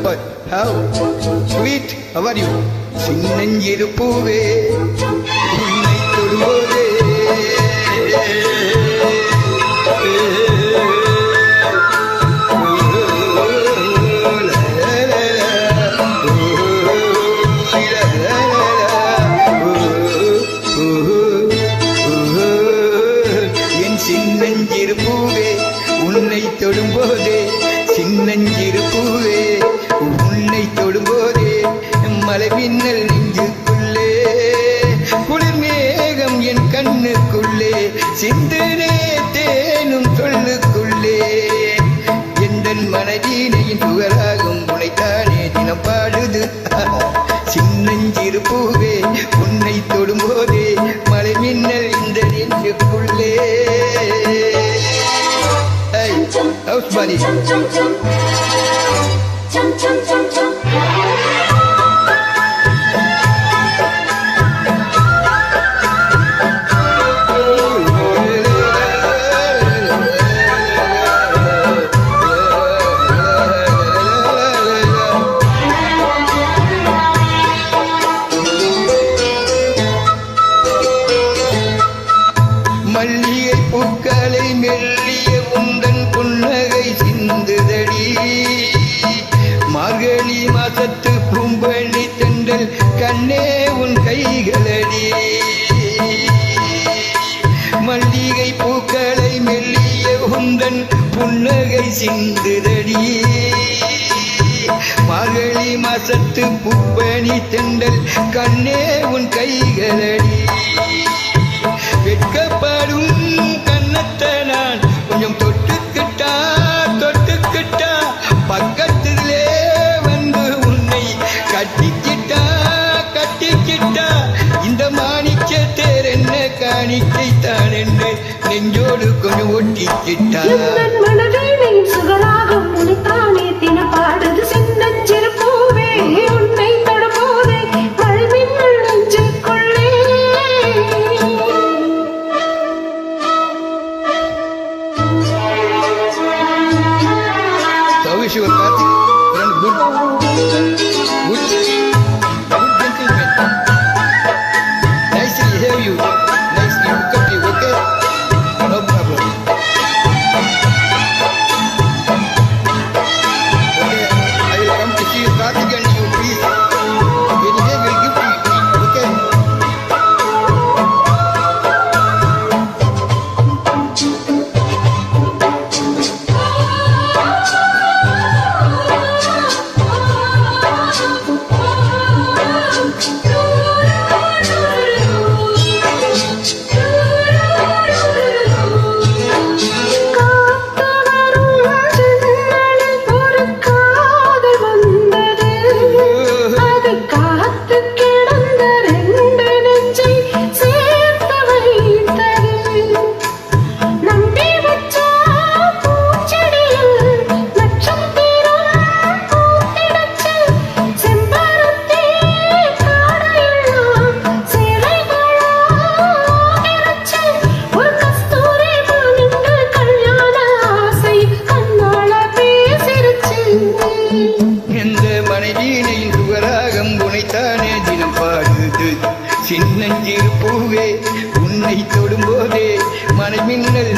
But how sweet, how are you? சின்னஞ்சிறு பூவே உன்னை தொடுவோதே என் சின்னஞ்சிறு பூவே உன்னை தொடும்போதே சின்னஞ்சிறு பூவே உன்னை தொடும்போதே மலை மின்னல் நெஞ்சுக்குள்ளே குளிர் மேகம் என் கண்ணுக்குள்ளே சிந்தனே தேனும் சொல்லுக்குள்ளே எந்தன் மனதீனையின் புகழாகும் உனைத்தானே தினம் பாடுது சின்னஞ்சிறு பூவே உன்னை தொடும்போதே மலை மின்னல் இந்த நெஞ்சுக்குள்ளே House buddy. மல்லிகை பூக்களை மெல்லிய உந்தன் புன்னகை சிந்துதடி மார்கழி மாசத்து பூம்பணி தென்றல் கண்ணே உன் கைகளடி மல்லிகை பூக்களை மெல்லிய உந்தன் புன்னகை சிந்துதடி மார்கழி மாசத்து பூம்பணி தென்றல் கண்ணே உன் கைகளடி வெட்கப்படும் கண்ணத்தை நான் கொஞ்சம் தொட்டுக்கிட்டா பக்கத்திலே வந்து உன்னை கட்டிக்கிட்டா இந்த மாணிக்க தேர் என்ன காணிக்கைத்தான் என்று நெஞ்சோடு கொஞ்சம் ஒட்டிக்கிட்டா சுகராக உனைத்தானே தினப்பாடுது சின்னஞ்சிறு பூவே உன்னை தொடர்போதே மழைமின்னல் நெஞ்சுக்குள்ளே wish you a Karthik and good gentleman. Nice to hear you. Nice to look at you, okay? No problem. Okay, I will come to see you, Karthik, and you please. Anyway, we'll give you, okay? சின்னஞ்சிறு பூவே உன்னை தொடும்போதே மனை மின்னல்